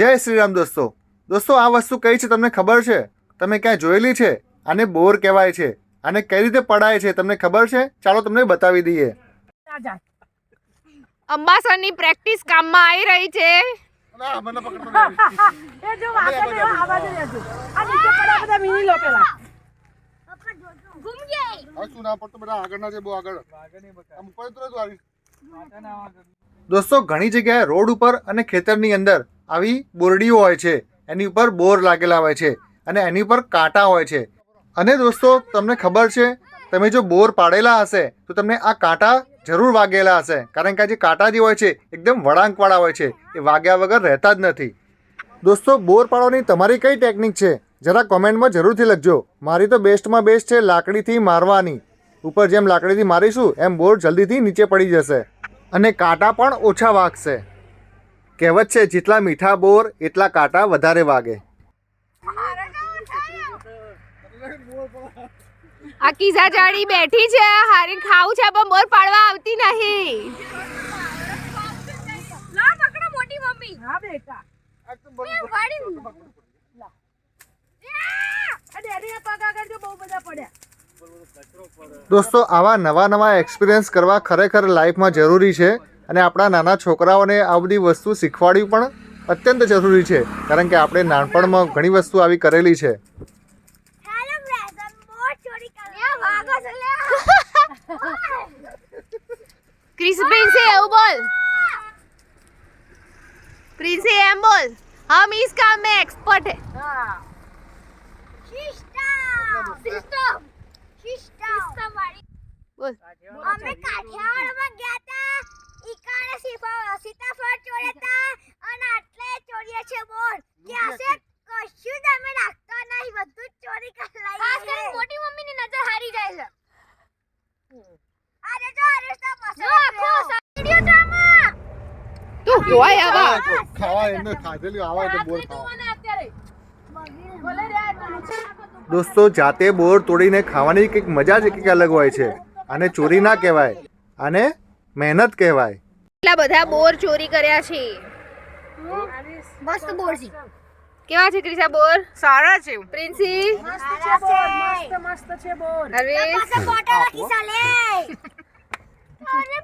જય શ્રી રામ દોસ્તો. આ વસ્તુ કઈ છે તમને ખબર છે? તમે ક્યાં જોયેલી છે? આને બોર કહેવાય છે. આને કઈ રીતે પડાય છે તમને ખબર છે? ચાલો તમને બતાવી દઈએ. અંબાસરની પ્રેક્ટિસ કામમાં આવી રહી છે. દોસ્તો ઘણી જગ્યાએ રોડ ઉપર અને ખેતરની અંદર આવી બોરડીઓ હોય છે. એની ઉપર બોર લાગેલા હોય છે અને એની ઉપર કાંટા હોય છે. અને દોસ્તો તમને ખબર છે, તમે જો બોર પાડેલા હશે તો તમને આ કાંટા જરૂર વાગેલા હશે, કારણ કે આ જે કાંટા જે હોય છે એકદમ વળાંકવાળા હોય છે, એ વાગ્યા વગર રહેતા જ નથી. દોસ્તો બોર પાડવાની તમારી કઈ ટેકનિક છે જરા કોમેન્ટમાં જરૂરથી લખજો. મારી તો બેસ્ટમાં બેસ્ટ છે લાકડીથી મારવાની. ઉપર જેમ લાકડીથી મારીશું એમ બોર જલ્દીથી નીચે પડી જશે અને કાંટા પણ ઓછા વાગશે. કહેવત છે, જેટલા મીઠા બોર એટલા કાંટા વધારે વાગે. આ કીઝા જાડી બેઠી છે, હારી ખાવું છે પણ બોર પાડવા આવતી નહીં. લા પકડો મોટી મમ્મી. હા બેટા. દોસ્તો આવા નવા એક્સપિરિયન્સ કરવા ખરેખર લાઈફમાં જરૂરી છે અને આપણા નાના છોકરાઓને આ બધી વસ્તુ શીખવાડવી પણ અત્યંત જરૂરી છે, કારણ કે આપણે નાનપણમાં ઘણી વસ્તુ આવી કરેલી છે. પ્રિન્સે એવું બોલ. प्रिंसी एम बोल, हम इस काम में एक्सपर्ट है. बोल. અમે કાઠિયાવાડમાં ગયા હતા, ઈકાને સીતાફળ ચોર્યા અને આટલે ચોર્યા છે બોર. કે આસે કશું જ અમે નાખતા નહીં, બધું જ ચોરી કરી લઈએ. ખાસ કરીને મોટી મમ્મીની નજર હારી જાય છે. અરે જો હરેશના પાસે આખો વિડિયો ડ્રામા તું જોય આવા ખાવા એને ખાધેલી આવા તો બોર ખાવા. દોસ્તો જાતે બોર તોડીને ખાવાની કંઈક મજા જ કંઈક અલગ હોય છે. આને ચોરી ના કહેવાય, આને મહેનત કહેવાય. એટલા બધા બોર ચોરી કર્યા છે. મસ્ત બોર છે. કેવા છે ક્રિશા બોર? સારા છે. પ્રિન્સી મસ્ત છે બોર. અરે પાસે બોટલ રાખી ચાલે. અરે